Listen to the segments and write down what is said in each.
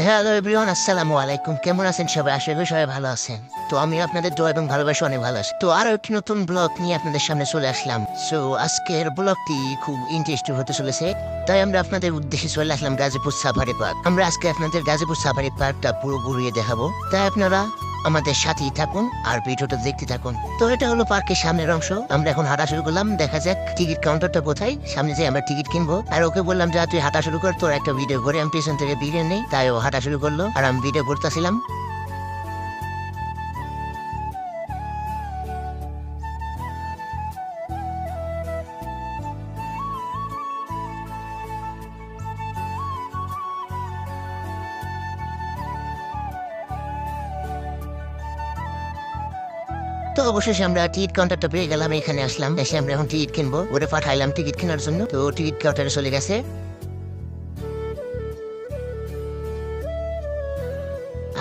Hello everyone, আসসালামু আলাইকুম। কেমন আছেন সবাই? আশা করি সবাই ভালো আছেন। তো আমি আপনাদের দোয়া এবং ভালোবাসা অনেক ভালো আছি। তো আরো একটি নতুন ব্লগ নিয়ে আপনাদের সামনে চলে আসলাম। সো আজকের ব্লগটি খুব ইন্টারেস্টিং হতে চলেছে, তাই আমরা আপনাদের উদ্দেশ্যে চলে আসলাম গাজীপুর সাফারি পার্ক। আমরা আজকে আপনাদের গাজীপুর সাফারি পার্কটা পুরো ঘুরিয়ে দেখাবো, তাই আপনারা আমাদের সাথেই থাকুন আর ভিডিওটা দেখতে থাকুন। তো এটা হলো পার্কের সামনের অংশ। আমরা এখন হাঁটা শুরু করলাম। দেখা যাক টিকিট কাউন্টারটা কোথায়, সামনে যে আমরা টিকিট কিনবো। আর ওকে বললাম যে তুই হাঁটা শুরু কর, তোর একটা ভিডিও করে। আমি পেছন থেকে ভিডিও নেই, তাই ও হাঁটা শুরু করলো আর আমি ভিডিও করতেছিলাম। তো অবশেষে আমরা টিকিট কাউন্টারটা পেয়ে গেলাম। এখানে আসলাম, এসে আমরা এখন টিকিট কিনবো। ওরে পাঠাইলাম টিকিট কেনার জন্য। তো টিকিট কাউন্টারে চলে গেছে।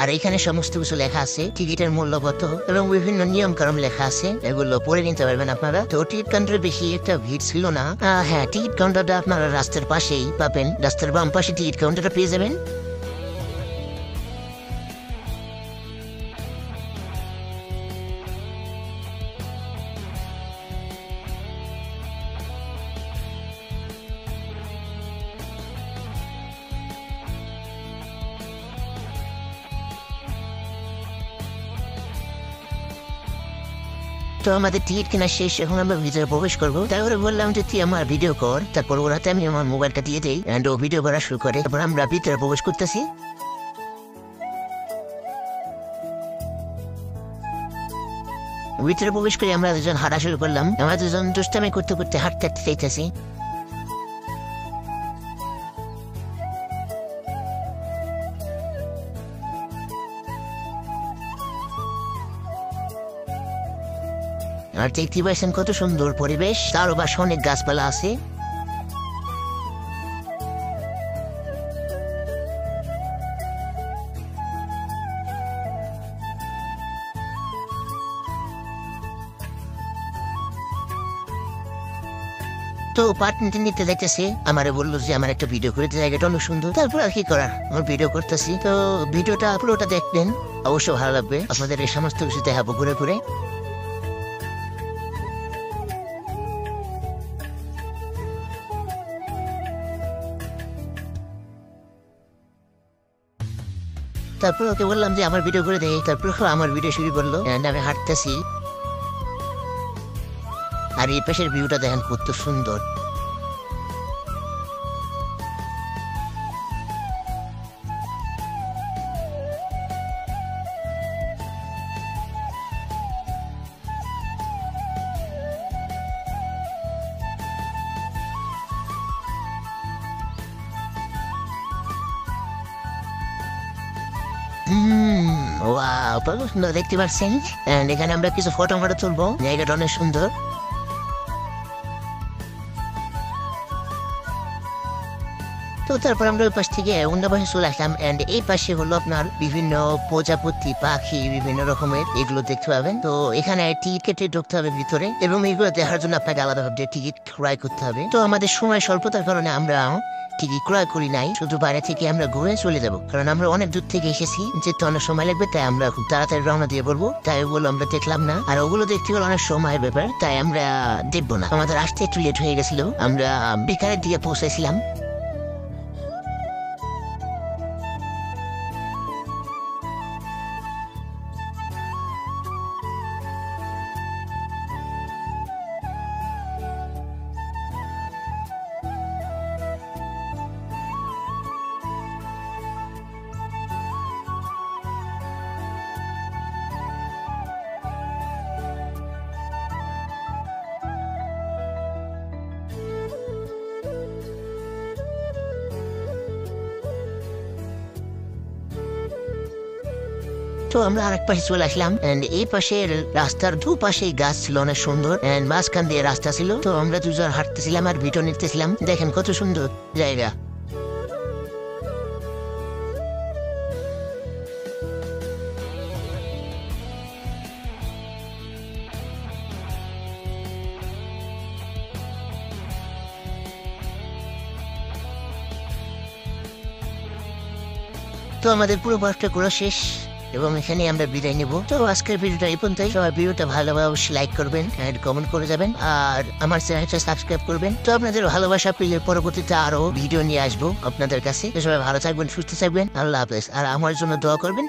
আর এখানে সমস্ত কিছু লেখা আছে, টিকিটের মূল্য কত এবং বিভিন্ন নিয়ম কানুন লেখা আছে, এগুলো পড়ে নিতে পারবেন আপনারা। তো টিকিট কাউন্টারে বেশি একটা ভিড় ছিল না। হ্যাঁ, টিকিট কাউন্টারটা আপনারা রাস্তার পাশেই পাবেন, রাস্তার বাম পাশে টিকিট কাউন্টারটা পেয়ে যাবেন। তো আমাদের টিকিট কেনা শেষ, এখন আমরা ভিতরে প্রবেশ করবো। তারপরে বললাম যে তুই আমার ভিডিও কর। তারপর ওর হাতে আমি আমার মোবাইলটা দিয়ে দিই এন্ড ও ভিডিও করা শুরু করে। তারপর আমরা ভিতরে প্রবেশ করতেছি। ভিতরে প্রবেশ করে আমরা দুজন হাঁটা শুরু করলাম। আমরা দুজন দুষ্টামি করতে করতে হাঁটতে হাঁটতে চাইতেছি। আর দেখতে পাচ্ছেন কত সুন্দর পরিবেশ, তারও পাশে অনেক গাছপালা আছে। তো পার্ট নিতে নিতে দেখতেছি, আমারে বললো যে আমার একটা ভিডিও করে, জায়গাটা অনেক সুন্দর। তারপর আর কি করার, আমার ভিডিও করতেছি। তো ভিডিওটা পুরোটা দেখবেন, অবশ্য ভালো লাগবে। আপনাদের এই সমস্ত কিছু দেখাবো ঘুরে ঘুরে। তারপর ওকে বললাম যে আমার ভিডিও করে দেয়। তারপর আমার ভিডিও শুরু করলো and আমি হাঁটতেছি। আর এই পাশের ভিউটা দেখেন কত সুন্দর। ওয়াও, কত সুন্দর দেখতে পাচ্ছেন। And এখানে আমরা কিছু ফটো তুলবো, জায়গাটা অনেক সুন্দর। তো তারপর আমরা ওই পাশ থেকে অন্য পাশে চলে আসলাম এন্ড এই পাশে হলো আপনার বিভিন্ন প্রজাপতি, পাখি, বিভিন্ন রকমের, এগুলো দেখতে পাবেন। তো এখানে টিকিট কেটে ঢুকতে হবে ভিতরে এবং এগুলো দেখার জন্য আপনাকে আলাদাভাবে টিকিট ক্রয় করতে হবে। তো আমাদের সময় স্বল্পতার কারণে আমরা টিকিট ক্রয় করি নাই, শুধু বাইরে থেকে আমরা ঘুরে চলে যাবো, কারণ আমরা অনেক দূর থেকে এসেছি, যেহেতু অনেক সময় লাগবে, তাই আমরা খুব তাড়াতাড়ি রওনা দিয়ে পড়বো। তাই ওগুলো আমরা দেখলাম না, আর ওগুলো দেখতে গেলে অনেক সময়ের ব্যাপার, তাই আমরা দেখবো না। আমাদের আসতে একটু লেট হয়ে গেছিল, আমরা বিকালের দিকে পৌঁছেছিলাম। তো আমরা আরেক পাশে চলে আসলাম এন্ড এই পাশের রাস্তার দুপাশে গাছ ছিল অনেক সুন্দর এন্ড মাঝখান দিয়ে রাস্তা ছিল। তো আমরা দুজন হাঁটতেছিলাম আর ভিডিও নিতেছিলাম। দেখেন কত সুন্দর জায়গা। তো আমাদের পুরো পাঠটা করা শেষ এবং এখানে আমরা বিদায় নেব। তো আজকের ভিডিওটা এই পর্যন্তই। সবাই ভিডিওটা ভালোভাবে অবশ্যই লাইক করবেন এন্ড কমেন্ট করে যাবেন আর আমার চ্যানেলটা সাবস্ক্রাইব করবেন। তো আপনাদের ভালোবাসা পেলে পরবর্তীতে আরো ভিডিও নিয়ে আসবো আপনাদের কাছে। তো সবাই ভালো থাকবেন, সুস্থ থাকবেন, আল্লাহ হাফেজ। আর আমার জন্য দোয়া করবেন।